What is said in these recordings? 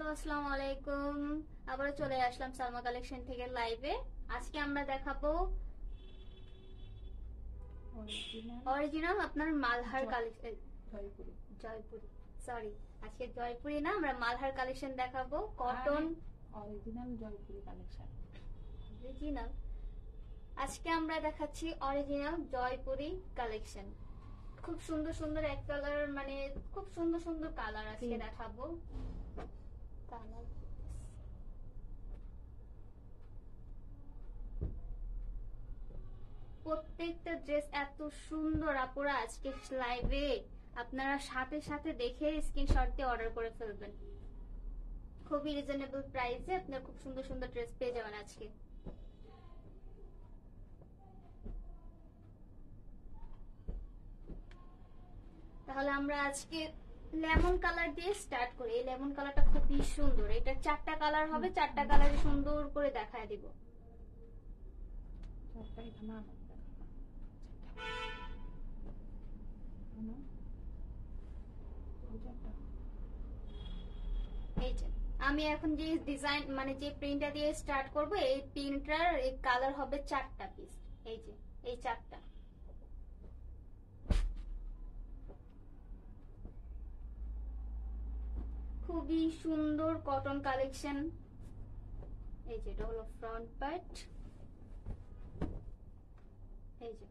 Hello, আসসালামু আলাইকুম। আবার চলে আসলাম সালমা কালেকশন থেকে লাইভে। আজকে আমরা দেখাবো অরিজিনাল আপনার মালহার কালেকশন। জয়পুরি সরি, আজকে জয়পুরি না, আমরা মালহার কালেকশন দেখাবো। Cotton original Jaipuri collection. Original আজকে আমরা দেখাচ্ছি অরিজিনাল জয়পুরি কালেকশন। খুব সুন্দর সুন্দর এক কালার, মানে খুব সুন্দর সুন্দর কালার আজকে দেখাবো। কালার প্রত্যেকটা ড্রেস এত সুন্দর আপুরা, আজকে লাইভে আপনারা সাথে সাথে দেখে স্ক্রিনশট দিয়ে অর্ডার করে ফেলবেন। খুবই রিজনেবল প্রাইসে আপনারা খুব সুন্দর সুন্দর ড্রেস পেয়ে যাবেন আজকে। তাহলে আমরা আজকে লেমন কালার দিয়ে স্টার্ট করি। এই লেমন কালারটা খুবই সুন্দর। এটা 4টা কালার হবে, 4টা কালারে সুন্দর করে দেখায় দিব। এই যে আমি এখন যে ডিজাইন মানে যে প্রিন্টটা দিয়ে স্টার্ট করব, এই প্রিন্টটার এই কালার হবে 4টা পিস। এই যে এই 4টা খুবই সুন্দর কটন কালেকশন। এই যে এটা হলো ফ্রন্ট পার্ট, এই যে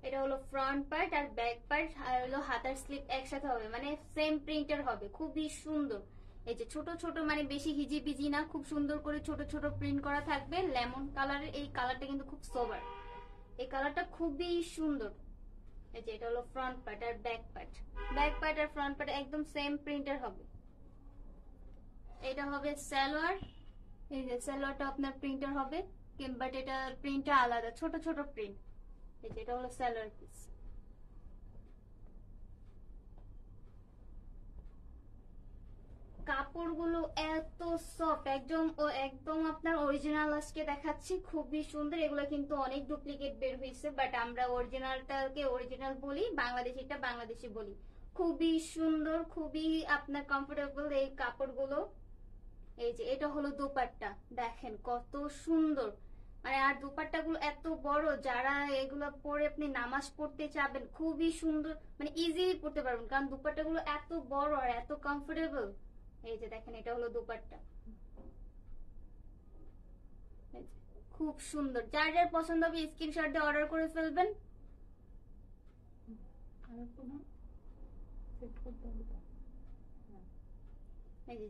এটা হলো ফ্রন্ট পার্ট আর ব্যাক পার্ট আর হলো হাতার স্লিপ একসাথে হবে, মানে সেম প্রিন্টের হবে, খুবই সুন্দর। এই যে ছোট ছোট, মানে বেশি হিজিবিজি না, খুব সুন্দর করে ছোট ছোট প্রিন্ট করা থাকবে। লেমন কালারের এই কালারটা কিন্তু খুব সোবার, এই কালারটা খুবই সুন্দর। এই যে এটা হলো ফ্রন্ট পার্ট আর ব্যাক পার্ট, ব্যাক পার্ট আর ফ্রন্ট পার্ট একদম সেম প্রিন্টের হবে। এটা হবে সালোয়ার। এই যে সালোয়ারটা আপনার প্রিন্টার হবে, বাট এটা প্রিন্টটা আলাদা, ছোট ছোট প্রিন্ট। এই যে এটা হলো সালোয়ার পিস। কাপড়গুলো এত সফট, একদম আপনার অরিজিনাল আজকে দেখাচ্ছি, খুবই সুন্দর। এগুলো কিন্তু অনেক ডুপ্লিকেট বের হয়েছে, বাট আমরা অরিজিনালটাকে অরিজিনাল বলি, বাংলাদেশিটা বাংলাদেশি বলি। খুবই সুন্দর, খুবই আপনার কমফোর্টেবল এই কাপড়গুলো। এই যে এটা হলো দোপাট্টা, দেখেন কত সুন্দর, মানে আর দোপাট্টা গুলো এত বড়, যারা এগুলো পরে আপনি নামাজ পড়তে চাবেন খুবই সুন্দর, মানে ইজিলি পড়তে পারবেন, কারণ দোপাট্টা গুলো এত বড় আর এত কমফোর্টেবল। এই যে দেখেন এটা হলো দোপাট্টা, খুব সুন্দর। যার যার পছন্দ হবে স্ক্রিনশট দিয়ে অর্ডার করে ফেলবেন।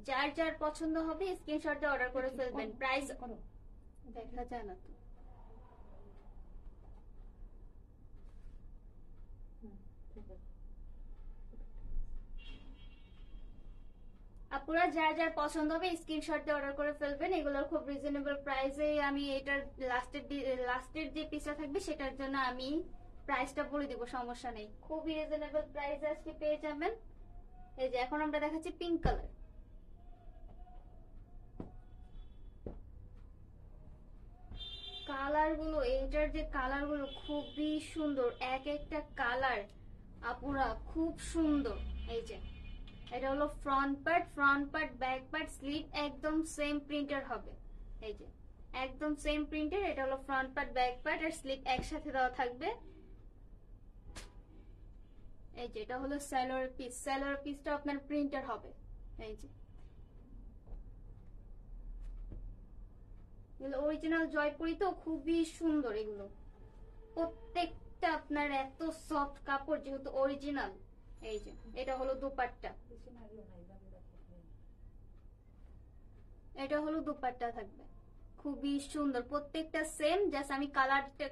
যার যার পছন্দ হবে স্ক্রিনশট দিয়ে অর্ডার করে ফেলবেন। প্রাইস দেখা যায় না তো, আপুরা যার যার পছন্দ হবে স্ক্রিনশট দিয়ে অর্ডার করে ফেলবেন। এগুলোর খুব রিজনেবল প্রাইসে আমি এটার লাস্টের যে পিসটা থাকবে সেটার জন্য আমি প্রাইসটা বলে দিব, সমস্যা নেই। খুবই রিজনেবল প্রাইসে আজকে পেয়ে যাবেন। এই যে এখন আমরা দেখাচ্ছি পিঙ্ক কালার। কালার গুলো, এইটার যে কালার গুলো খুবই সুন্দর, এক একটা কালার আপুরা খুব সুন্দর। এই যে এটা হলো front part back part sleeve একদম সেম প্রিন্টার হবে। এই যে একদম সেম প্রিন্টার, এটা হলো ফ্রন্ট পার্ট ব্যাক পার্ট আর স্লিভ একসাথে দেওয়া থাকবে। এই যে এটা হলো সালোয়ার পিসটা আপনার প্রিন্টার হবে। এই যে অরিজিনাল জয়পুরি তো খুবই সুন্দর। এগুলো প্রত্যেকটা আপনার এত সফট কাপড়, যেহেতু অরিজিনাল। এই যে এটা হলো দুপাট্টা, এটা হলো দুপাট্টা থাকবে, খুবই সুন্দর। প্রত্যেকটা সেম, জাস্ট আমি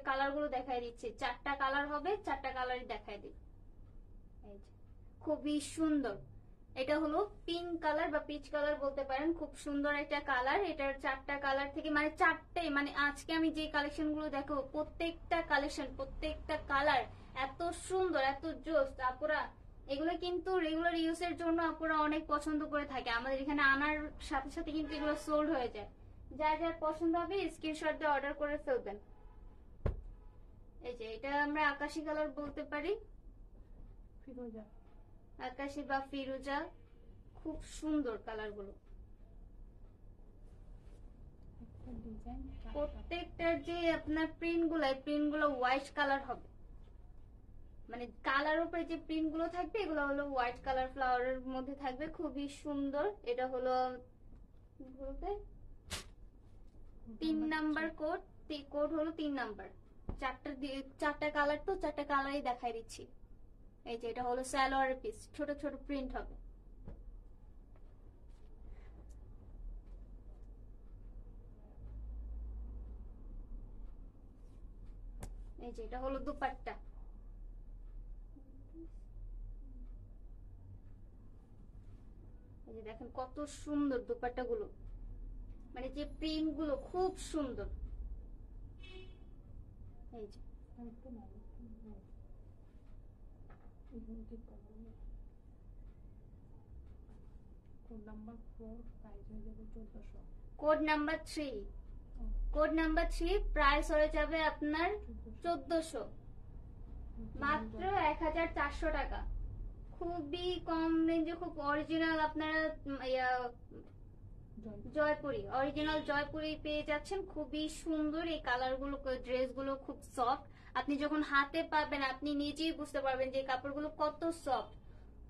কালার গুলো দেখাই দিচ্ছি। 4টা কালার হবে, 4টা কালারই দেখাই দিই। এই যে খুবই সুন্দর। এটা হলো পিঙ্ক কালার বা পিচ কালার বলতে পারেন, খুব সুন্দর একটা কালার। এটার 4টা কালার থেকে মানে 4টে, মানে আজকে আমি যে কালেকশন গুলো দেখাবো প্রত্যেকটা কালেকশন, প্রত্যেকটা কালার এত সুন্দর, এত জোস। আপুরা এগুলো কিন্তু রেগুলার ইউজের জন্য আপুরা অনেক পছন্দ করে থাকে, আমাদের এখানে আনার সাথে সাথে কিন্তু এগুলো সোল্ড হয়ে যায়। যার যার পছন্দ হবে স্ক্রিনশট দিয়ে অর্ডার করে ফেলবেন। এই যে এটা আমরা আকাশি কালার বলতে পারি, আকাশি বা ফিরোজা, খুব সুন্দর কালার গুলো। ডিজাইন প্রত্যেকটার যে আপনার প্রিন্ট গুলো হোয়াইট কালার হবে, মানে কালার উপরে যে প্রিন্ট গুলো থাকবে এগুলো হলো হোয়াইট কালার ফ্লাওয়ারের মধ্যে থাকবে, খুবই সুন্দর। এটা হলো বলতে 3 নাম্বার কোড, কোড হলো 3 নাম্বার। চারটা কালার, তো চারটা কালারই দেখাই দিচ্ছি। এই যে এটা হলো সালোয়ারের পিস, ছোট ছোট প্রিন্ট হবে। এই যে এটা হলো দুপাট্টা। এই যে দেখেন কত সুন্দর দুপাট্টা গুলো, মানে যে প্রিন্ট গুলো খুব সুন্দর। এই যে একটু না এগুলো ঠিক করবো। কোড নাম্বার 4 প্রাইস হয়ে যাবে 1400। Code number 3, code number 3 price হয়ে যাবে আপনার 1400, মাত্র 1400 টাকা। খুবই কম রেঞ্জে, খুব অরিজিনাল আপনারা জয়পুরি, অরিজিনাল জয়পুরি পেয়ে যাচ্ছেন। খুবই সুন্দর এই কালার গুলো, ড্রেস গুলো খুব সফট। আপনি যখন হাতে পাবেন আপনি নিজেই বুঝতে পারবেন যে কাপড়গুলো কত সফট,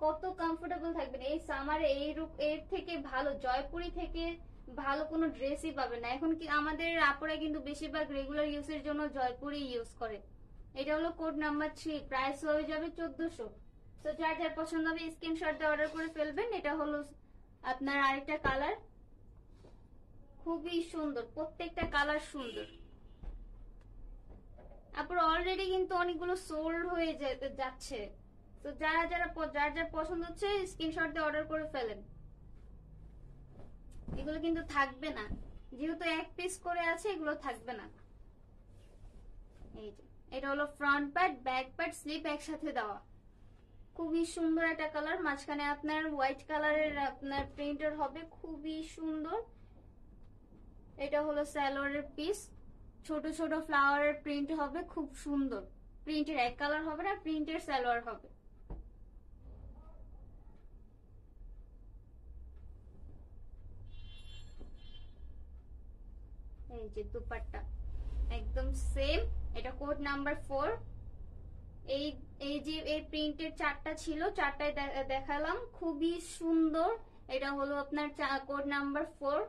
কত কমফোর্টেবল থাকবেন। এই সামারে এর থেকে ভালো, জয়পুরি থেকে ভালো কোনো ড্রেসই পাবেন না। এখন কি আমাদের আপুরা কিন্তু বেশিরভাগ রেগুলার ইউজের জন্য জয়পুরি ইউজ করে। এটা হলো কোড নাম্বার 3, প্রাইস হয়ে যাবে 1400। তো যার যার পছন্দ হবে স্ক্রিনশট দিয়ে অর্ডার করে ফেলবেন। এটা হলো আপনার আরেকটা কালার, খুবই সুন্দর, প্রত্যেকটা কালার সুন্দর। আপনার অলরেডি কিন্তু অনেকগুলো সোল্ড হয়ে যাচ্ছে, তো যার যার পছন্দ হচ্ছে স্ক্রিনশট দিয়ে অর্ডার করে ফেলেন। এগুলো কিন্তু থাকবে না, যেহেতু এক পিস করে আছে এগুলো থাকবে না। এই যে এটা হলো front part, back part, slip একসাথে দেওয়া, খুবই সুন্দর একটা কালার। মাঝখানে আপনার হোয়াইট কালারের আপনার প্রিন্টার হবে, খুবই সুন্দর। এটা হলো সালোয়ারের পিস, ছোট ছোট ফ্লাওয়ারের প্রিন্ট হবে, খুব সুন্দর। প্রিন্টের এক কালার হবে না, প্রিন্টের সালোয়ার হবে। এই যে দুপাট্টা একদম সেম, এটা কোড নাম্বার 4। এই এই যে এই প্রিন্টের চারটা ছিল, চারটায় দেখালাম, খুবই সুন্দর। এটা হলো আপনার কোড নাম্বার 4,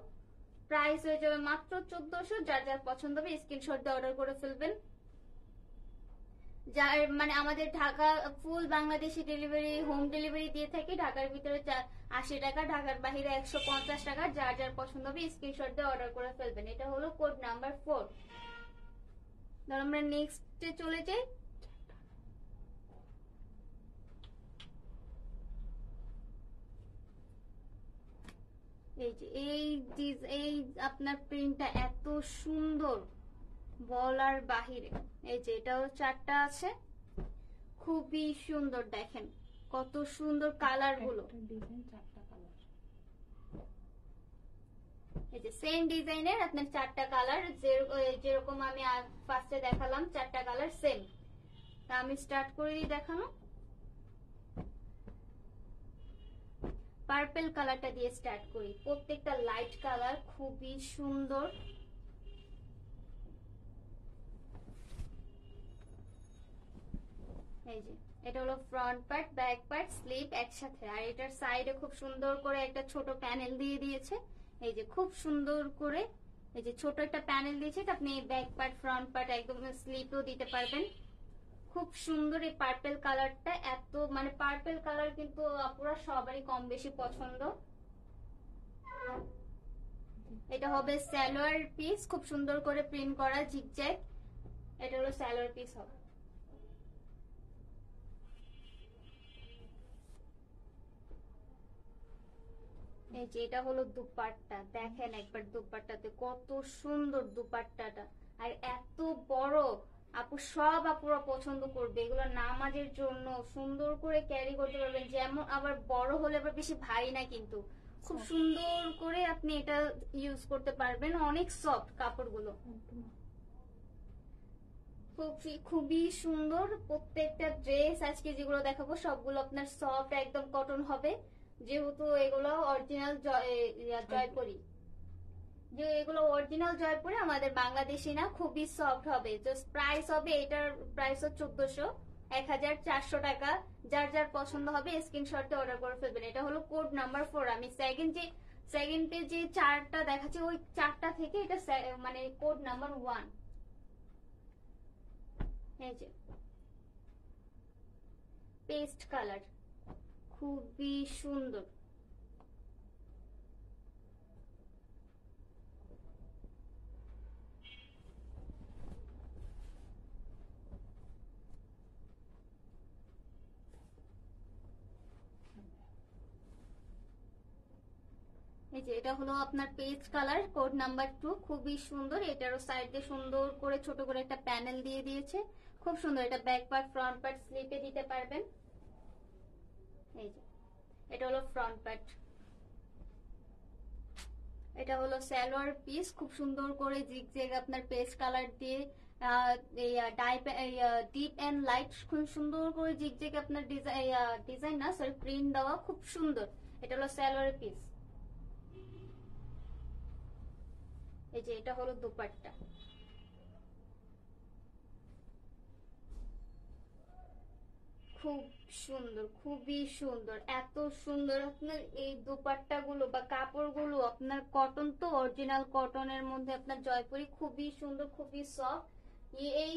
প্রাইস হয়ে যাবে মাত্র 1400। যার যার পছন্দ হবে স্ক্রিনশট দিয়ে অর্ডার করে ফেলবেন। যার মানে আমাদের ঢাকা ফুল বাংলাদেশি ডেলিভারি, হোম ডেলিভারি দিয়ে থাকি। ঢাকার ভিতরে 80 টাকা, ঢাকার বাইরে 150 টাকা। যার যার পছন্দ হবে স্ক্রিনশট দিয়ে অর্ডার করে ফেলবেন। এটা হলো কোড নাম্বার 4। ধর আমরা নেক্সটে চলে যাই। এই যে এই আপনার প্রিন্টটা এত সুন্দর বলার বাহিরে। এই যে এটাও চারটা আছে, খুবই সুন্দর। দেখেন কত সুন্দর কালার গুলো, ডিজাইন চারটা কালার। এই যে সেম ডিজাইনের আপনার চারটা কালার, যেরকম আমি ফার্স্টে দেখালাম চারটা কালার সেম। তা আমি স্টার্ট করে দিই দেখানো। পার্পল কালারটা দিয়ে স্টার্ট করি। প্রত্যেকটা লাইট কালার, খুবই সুন্দর। এই যে এটা হলো front part, back part, slip একসাথে। আর এটার সাইডে খুব সুন্দর করে একটা ছোট প্যানেল দিয়ে দিয়েছে। এই যে খুব সুন্দর করে এই যে ছোট একটা প্যানেল দিয়েছে, আপনি ব্যাক পার্ট, ফ্রন্ট পার্ট একদম স্লিপও দিতে পারবেন। খুব সুন্দর এই পার্পল কালারটা, এত মানে পার্পল কালার কিন্তু আপুরা সবারই কম বেশি পছন্দ। এটা হবে সালোয়ার পিস, খুব সুন্দর করে প্রিন্ট করা জিগজ্যাগ। এটা হলো সালোয়ার পিস হবে। এই যে এটা হলো দুপাট্টা, দেখেন একবার দুপাট্টাতে কত সুন্দর দুপাট্টাটা, আর এত বড়। আপু সব আপুরা পছন্দ করবে এগুলো, নামাজের জন্য সুন্দর করে ক্যারি করতে পারবেন। যেমন আবার বড় হলে আবার বেশি ভারী না, কিন্তু খুব সুন্দর করে আপনি এটা ইউজ করতে পারবেন। অনেক সফট কাপড়গুলো, খুবই সুন্দর। প্রত্যেকটা ড্রেস আজকে যেগুলো দেখাবো সবগুলো আপনার সফট একদম কটন হবে, যেহেতু এগুলো অরিজিনাল জয়পুরি। যে এগুলো অরিজিনাল জয়পুরে, আমাদের বাংলাদেশি না, খুবই সফট হবে। জাস্ট প্রাইস হবে, এটার প্রাইস হচ্ছে 1400 টাকা। যার যার পছন্দ হবে স্ক্রিনশট দিয়ে অর্ডার করে ফেলবেন। এটা হলো কোড নাম্বার 4। আমি সেকেন্ডে যে চারটা দেখাচ্ছি ওই চারটা থেকে এটা মানে কোড নাম্বার 1। এই যে পেস্ট কালার, খুবই সুন্দর। এই যে এটা হলো আপনার পেজ কালার, কোড নাম্বার 2, খুবই সুন্দর। এটারও সাইডে সুন্দর করে ছোট করে একটা প্যানেল দিয়ে দিয়েছে, খুব সুন্দর। এটা ব্যাক পার্ট, ফ্রন্ট পার্ট স্লিপে দিতে পারবেন। এই যে এটা হলো ফ্রন্ট পার্ট। এটা হলো সালোয়ার পিস, খুব সুন্দর করে জিগজ্যাগ আপনার পেস্ট কালার দিয়ে ডিপ এন্ড লাইট খুব সুন্দর করে জিগজ্যাগ আপনার ডিজাইন না সরি প্রিন্ট দেওয়া, খুব সুন্দর। এটা হলো সালোয়ার পিস। এই যে এটা হলো দুপাট্টা, খুব সুন্দর, খুবই সুন্দর, এত সুন্দর। আপনার এই দুপাট্টা গুলো বা কাপড় গুলো আপনার কটন তো, অরিজিনাল কটনের মধ্যে আপনার জয়পুরি, খুবই সুন্দর, খুবই সফট। এই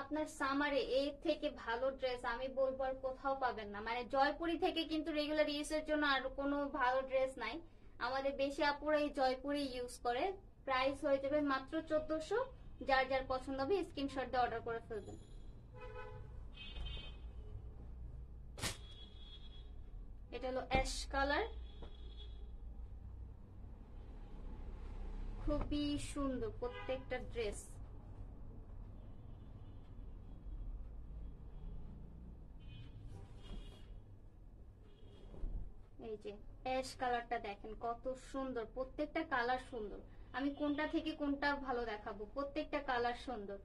আপনার সামারে এর থেকে ভালো ড্রেস আমি বলবো আর কোথাও পাবেন না। মানে জয়পুরি থেকে কিন্তু রেগুলার ইউজের জন্য আর কোনো ভালো ড্রেস নাই। আমাদের বেশি আপুরা এই জয়পুরি ইউজ করে। প্রাইস হয়ে যাবে মাত্র 1400। যার যার পছন্দ হবে স্ক্রিনশট দিয়ে অর্ডার করে ফেলবেন। এটা হলো অ্যাশ কালার, খুবই সুন্দর প্রত্যেকটা ড্রেস। এই যে অ্যাশ কালারটা দেখেন কত সুন্দর, প্রত্যেকটা কালার সুন্দর। আমি কোনটা থেকে কোনটা ভালো দেখাবো, প্রত্যেকটা কালার সুন্দর।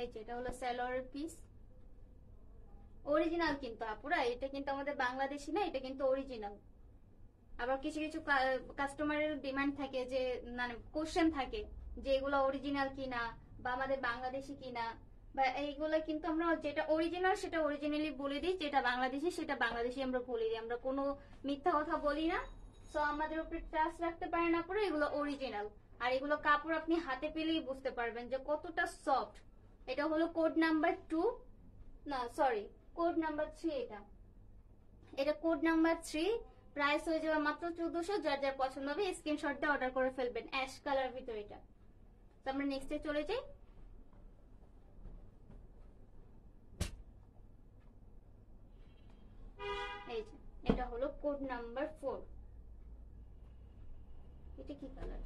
এই যে এটা হলো সালোয়ারের পিস, অরিজিনাল কিন্তু আপুরা, এটা কিন্তু আমাদের বাংলাদেশি না, এটা কিন্তু অরিজিনাল। আবার কিছু কিছু কাস্টমারের ডিমান্ড থাকে যে মানে কোশ্চেন থাকে যে এগুলো অরিজিনাল কিনা বা আমাদের বাংলাদেশি কিনা, বা এইগুলো কিন্তু আমরা যেটা অরিজিনাল সেটা অরিজিনালি বলে দিই, যেটা বাংলাদেশি সেটা বাংলাদেশি আমরা বলে দিই। আমরা কোনো মিথ্যা কথা বলি না। সো আমাদের উপরে ট্রাস্ট রাখতে পারেন আপনারা, এগুলো অরিজিনাল। আর এগুলো কাপড় আপনি হাতে পেলেই বুঝতে পারবেন যে কতটা সফট। এটা হলো কোড নাম্বার 2, না সরি কোড নাম্বার 3। এটা কোড নাম্বার 3। প্রাইস হয়ে যাবে মাত্র 1400। যার যার পছন্দ হবে স্ক্রিনশট দিয়ে অর্ডার করে ফেলবেন। অ্যাশ কালার ভিতরে এটা। তো আমরা নেক্সটে চলে যাই। এই যে এটা হলো কোড নাম্বার 4। এটা কি কালার?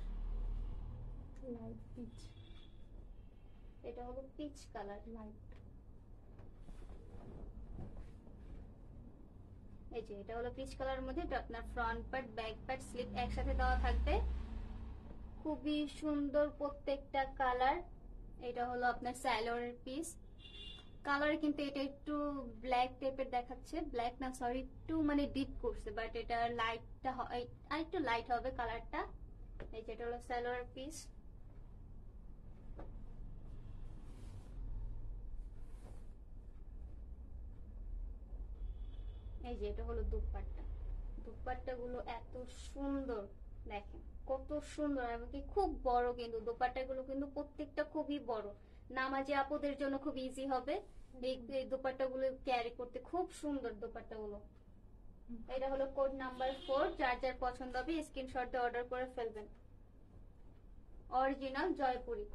Light pitch. এটা হলো পিচ কালার, লাইট। এই যে এটা হলো পিচ কালারের মধ্যে। এটা আপনার front part, back part, slip একসাথে দেওয়া থাকবে, খুবই সুন্দর প্রত্যেকটা কালার। এটা হলো আপনার সালোয়ারের পিস। কালার কিন্তু এটা একটু ব্ল্যাক টাইপের দেখাচ্ছে, ব্ল্যাক না সরি একটু মানে ডিপ করছে, বাট এটা লাইটটা আর একটু লাইট হবে কালারটা। এই যে এটা হলো সালোয়ার পিস। এই যে এটা হলো দুপাট্টা। দুপাট্টা গুলো এত সুন্দর, দেখেন কত সুন্দর, এমনকি খুব বড়। কিন্তু দুপাট্টা গুলো কিন্তু প্রত্যেকটা খুবই বড়, নামাজি আপুদের জন্য খুব ইজি হবে এই দুপাট্টা গুলো ক্যারি করতে, খুব সুন্দর দুপাট্টা গুলো। এটা হলো কোড নাম্বার 4। যার যার পছন্দ হবে স্ক্রিনশট দিয়ে অর্ডার করে ফেলবেন। অরিজিনাল জয়পুরি।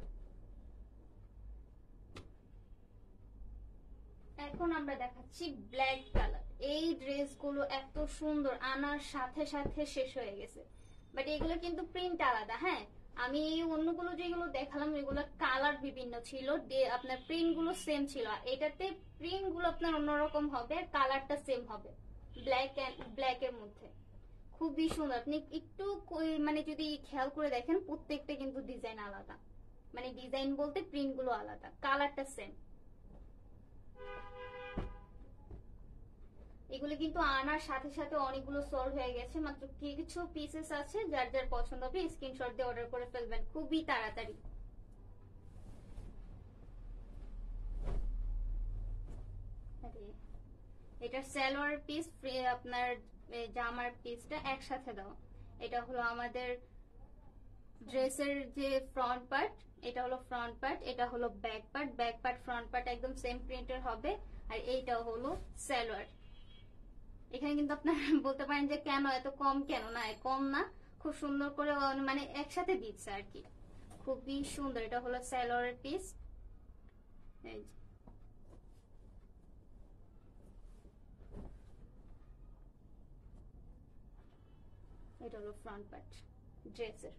এখন আমরা দেখাচ্ছি ব্ল্যাক কালার। এই ড্রেসগুলো এত সুন্দর, আনার সাথে সাথে শেষ হয়ে গেছে, বাট এগুলো কিন্তু প্রিন্ট আলাদা। হ্যাঁ, আমি অন্যগুলো যেগুলো দেখালাম এগুলো কালার বিভিন্ন ছিল, আপনার প্রিন্ট গুলো সেম ছিল। এটাতে প্রিন্ট গুলো আপনার অন্যরকম হবে, কালারটা সেম হবে, ব্ল্যাক এর মধ্যে। খুবই সুন্দর। আপনি একটু মানে যদি খেয়াল করে দেখেন প্রত্যেকটা কিন্তু ডিজাইন আলাদা, মানে ডিজাইন বলতে প্রিন্ট গুলো আলাদা, কালারটা সেম। এগুলো কিন্তু আনার সাথে সাথে অনেকগুলো সোল্ড হয়ে গেছে, মাত্র কিছু পিসেস আছে, যার যার পছন্দ হবে স্ক্রিনশট দিয়ে অর্ডার করে ফেলবেন খুবই তাড়াতাড়ি। এটার সালোয়ার পিস আপনার জামার পিসটা একসাথে দাও। এটা হলো আমাদের ড্রেসের যে ফ্রন্ট পার্ট, এটা হলো ফ্রন্ট পার্ট, এটা হলো back part, back part front part একদম সেম প্রিন্টের হবে। আর এইটাও হলো সালোয়ার। এখানে কিন্তু আপনারা বলতে পারেন যে কেন এত কম, কেন না কম না, খুব সুন্দর করে মানে একসাথে দিচ্ছে আর কি, খুবই সুন্দর। এটা হলো সালোয়ারের পিস। এই এটা হলো ফ্রন্ট পার্ট ড্রেসের।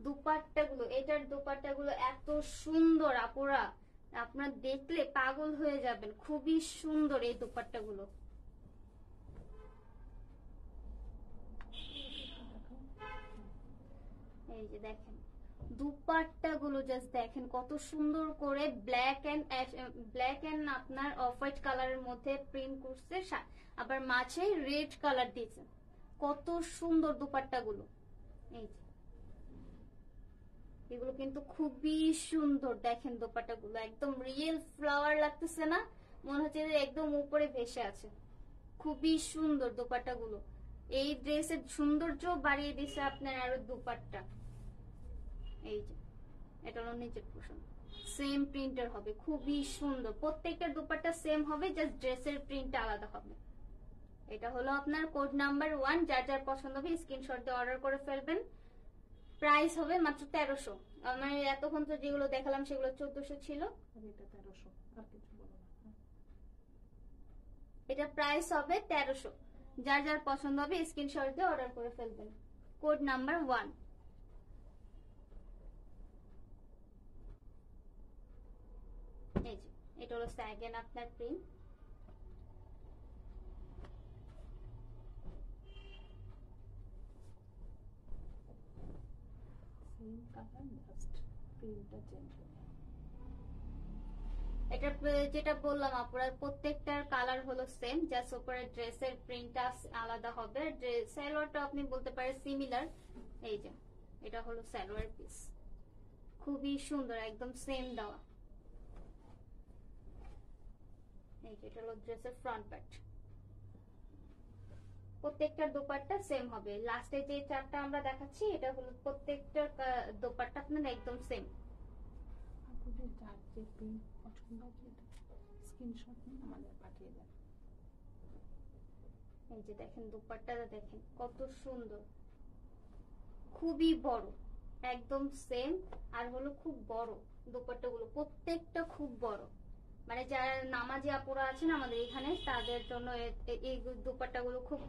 দুপাট্টাগুলো, এটার দুপাট্টাগুলো এত সুন্দর আপুরা, আপনারা দেখলে পাগল হয়ে যাবেন, খুবই সুন্দর এই দুপাট্টাগুলো। এই যে দেখেন দুপাট্টাগুলো, জাস্ট দেখেন কত সুন্দর করে ব্ল্যাক এন্ড আপনার অফ হোয়াইট কালারের মধ্যে প্রিন্ট করছে, আবার মাঝে রেড কালার দিয়েছে, কত সুন্দর দুপাট্টাগুলো। এই যে এগুলো কিন্তু খুবই সুন্দর, দেখেন দোপাট্টাগুলো একদম রিয়েল ফ্লাওয়ার লাগতেছে না, মনে হচ্ছে যে একদম উপরে ভেসে আছে, খুবই সুন্দর দোপাট্টাগুলো। এই ড্রেসের সৌন্দর্য বাড়িয়ে দিছে আপনার আরো দুপাট্টা। এই যে এটা হলো নিচের পোর্শন, সেম প্রিন্টার হবে, খুবই সুন্দর, প্রত্যেকটা দুপাট্টা সেম হবে, জাস্ট ড্রেসের প্রিন্ট আলাদা হবে। এটা হলো আপনার কোড নাম্বার 1, যার যার পছন্দ হবে স্ক্রিনশট দিয়ে অর্ডার করে ফেলবেন। প্রাইস হবে মাত্র 1300। আমার এতক্ষণ তো যেগুলো দেখালাম সেগুলো 1400 ছিল, এটা 1300, আর কিছু বলো না। এটা প্রাইস হবে 1300। যার যার পছন্দ হবে স্ক্রিনশট দিয়ে অর্ডার করে ফেলবেন, কোড নাম্বার 1। এই যে এটা হলো স্যাগেন আপনার প্রিন্ট। সেম কালার, জাস্ট প্রিন্টটা চেঞ্জ হবে। এটা যেটা বললাম আপনারা, প্রত্যেকটার কালার হলো সেম, জাস্ট উপরে ড্রেসের প্রিন্টটা আলাদা হবে। সালোয়ারটা আপনি বলতে পারেন সিমিলার। এই যে এটা হলো সালোয়ার পিস, খুবই সুন্দর, একদম সেম দেওয়া। এই যে এটা হলো ড্রেসের ফ্রন্ট পার্ট, প্রত্যেকটার দোপাট্টা সেম হবে। লাস্টে যে চারটা আমরা দেখাচ্ছি এটা হলো প্রত্যেকটার দোপাট্টা আপনার একদম সেম। আপনাদের যার যে প্রিন্ট পছন্দ হবে স্ক্রিনশট নিয়ে আমাদের পাঠিয়ে দেন। এই যে দেখেন দোপাট্টাটা দেখেন কত সুন্দর, খুবই বড়, একদম সেম। আর হলো খুব বড় দোপাট্টাগুলো, প্রত্যেকটা খুব বড়, মানে যারা নামাজি আপুরা আছেন আমাদের এখানে তাদের জন্য এই দোপাট্টাগুলো খুব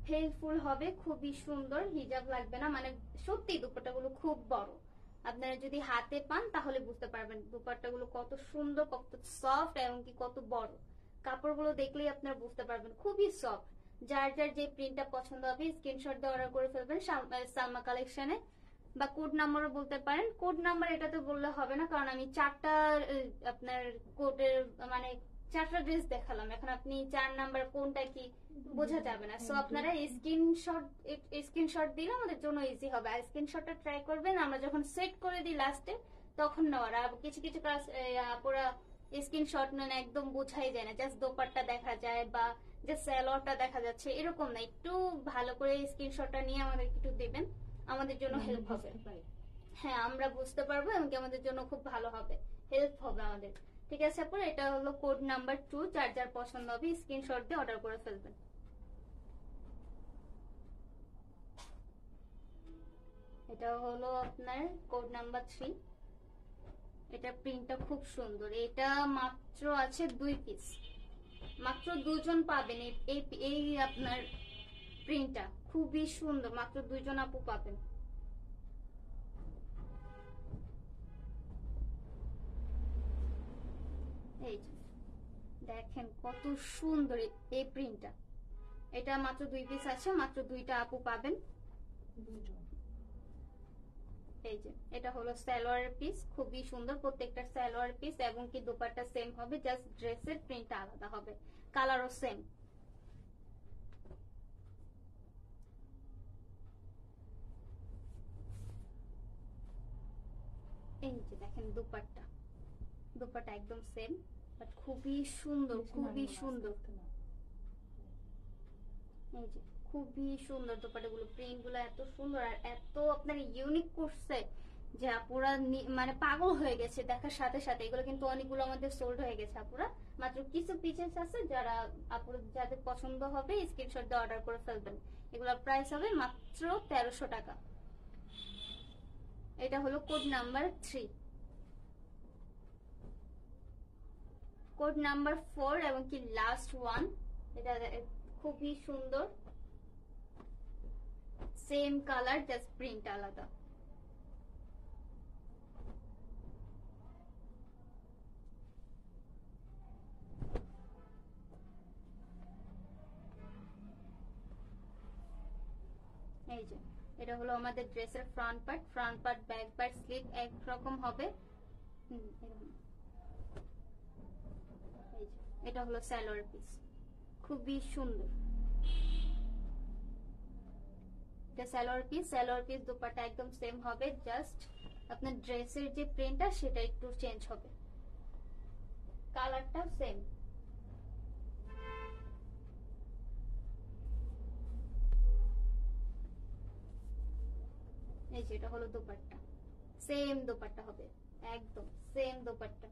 হেল্পফুল হবে, খুবই সুন্দর, হিজাব লাগবে না, মানে সত্যি দোপাট্টাগুলো খুব বড়। আপনারা যদি হাতে পান তাহলে বুঝতে পারবেন দোপাট্টাগুলো কত সুন্দর, কত সফট এবং কি কত বড়। কাপড়গুলো দেখলেই আপনারা বুঝতে পারবেন, খুবই সফট। যার যার যে প্রিন্টটা পছন্দ হবে স্ক্রিনশট দিয়ে অর্ডার করে ফেলবেন সালমা কালেকশনে, বা কোড নাম্বারও বলতে পারেন। কোড নাম্বার এটাতে বললে হবে না, কারণ আমি চারটা আপনার কোডের মানে 4টা ড্রেস দেখালাম, এখন আপনি 4 নাম্বার কোনটা কি বোঝা যাবে না। সো আপনারা স্ক্রিনশট দিলে আমাদের জন্য ইজি হবে, আর স্ক্রিনশটটা ট্রাই করবেন আমরা যখন সেট করে দিই লাস্টে তখন নেওয়ার। আর কিছু কিছু কাজ আপুরা স্ক্রিনশট নেন একদম বোঝাই যায় না, জাস্ট দোপাট্টা দেখা যায় বা যে সালোয়ারটা দেখা যাচ্ছে এরকম না, একটু ভালো করে স্ক্রিনশটটা নিয়ে আমাদের একটু দিবেন, আমাদের জন্য হেল্প হবে। হ্যাঁ আমরা বুঝতে পারবো এবং আমাদের জন্য খুব ভালো হবে, হেল্প হবে আমাদের। ঠিক আছে আপু, এটা হলো কোড নাম্বার 2, যার যার পছন্দ হবে স্ক্রিনশট দিয়ে অর্ডার করে ফেলবেন। এটা হলো আপনার কোড নাম্বার 3, এটা প্রিন্টটা খুব সুন্দর, এটা মাত্র আছে 2 পিস, মাত্র 2 জন পাবেন এই আপনার প্রিন্টটা, খুবই সুন্দর, মাত্র 2 জন আপু পাবেন। এই দেখেন কত সুন্দর এই প্রিন্টটা, এটা মাত্র 2 পিস আছে, মাত্র 2টা আপু পাবেন। এই যে এটা হলো সালোয়ারের পিস, খুবই সুন্দর, প্রত্যেকটা সালোয়ার পিস এবং কি দোপাট্টা সেম হবে, জাস্ট ড্রেসের প্রিন্টটা আলাদা হবে, কালারও সেম। এই যে দেখেন দুপাট্টা, দুপাট্টা একদম সেম বাট খুবই সুন্দর, খুবই সুন্দর। এই যে খুবই সুন্দর দোপাট্টাগুলো, প্রিন্ট গুলো এত সুন্দর আর এত আপনার ইউনিক করছে যে আপুরা মানে পাগল হয়ে গেছে দেখার সাথে সাথে। এগুলো কিন্তু অনেকগুলো আমাদের সোল্ড হয়ে গেছে আপুরা, মাত্র কিছু পিসেস আছে, যারা আপুরা যাদের পছন্দ হবে স্ক্রিনশট দিয়ে অর্ডার করে ফেলবেন। এগুলোর প্রাইস হবে মাত্র 1300 টাকা। এটা হলো কোড নাম্বার 3, কোড নাম্বার 4 এবং কি লাস্ট ওয়ান। এটা খুবই সুন্দর, সেম কালার জাস্ট প্রিন্ট আলাদা। এই যে এটা হলো আমাদের ড্রেসের front part, back part, sleeve এক রকম হবে। এরকম। এই যে এটা হলো সালোয়ার পিস, খুবই সুন্দর। এটা সালোয়ার পিস দুপাট্টা একদম সেম হবে, জাস্ট আপনার ড্রেসের যে প্রিন্টটা সেটা একটু চেঞ্জ হবে, কালারটা সেম। এই যে এটা হলো দুপাট্টা, সেম দুপাট্টা হবে, একদম সেম দুপাট্টা।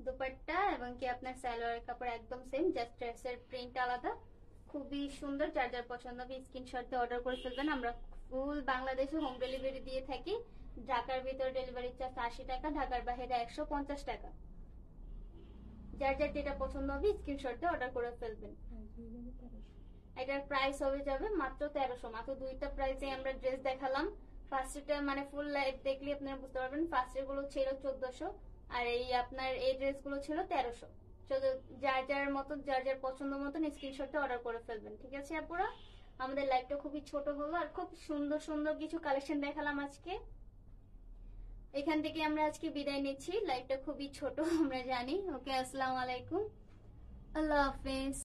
দুপাট্টা এবং কি আপনার সালোয়ারের কাপড় একদম সেম, জাস্ট ড্রেসের প্রিন্ট আলাদা। খুবই সুন্দর, যার যার পছন্দ হবে স্ক্রিনশট দিয়ে অর্ডার করে ফেলবেন। আমরা ফুল বাংলাদেশে হোম ডেলিভারি দিয়ে থাকি। ঢাকার ভিতর ডেলিভারি চার্জ 80 টাকা, ঢাকার বাইরে 150 টাকা। যার যার যেটা পছন্দ হবে স্ক্রিনশট দিয়ে অর্ডার করে ফেলবেন। এটার প্রাইস হবে যাবে মাত্র 1300। মাত্র দুইটা প্রাইসে আমরা ড্রেস দেখালাম। ফার্স্টটা মানে ফুল লাইভ দেখলে আপনারা বুঝতে পারবেন, ফার্স্টের গুলো ছিল 1400 আর এই আপনার এই ড্রেসগুলো ছিল 1300। যার যার মতো, যার যার পছন্দ মতন স্ক্রিনশটটা অর্ডার করে ফেলবেন। ঠিক আছে আপুরা, আমাদের লাইভটা খুবই ছোট হলো আর খুব সুন্দর সুন্দর কিছু কালেকশন দেখালাম আজকে। এখান থেকে আমরা আজকে বিদায় নিচ্ছি, লাইভটা খুবই ছোট আমরা জানি। ওকে, আসসালামু আলাইকুম, আল্লাহ হাফেজ।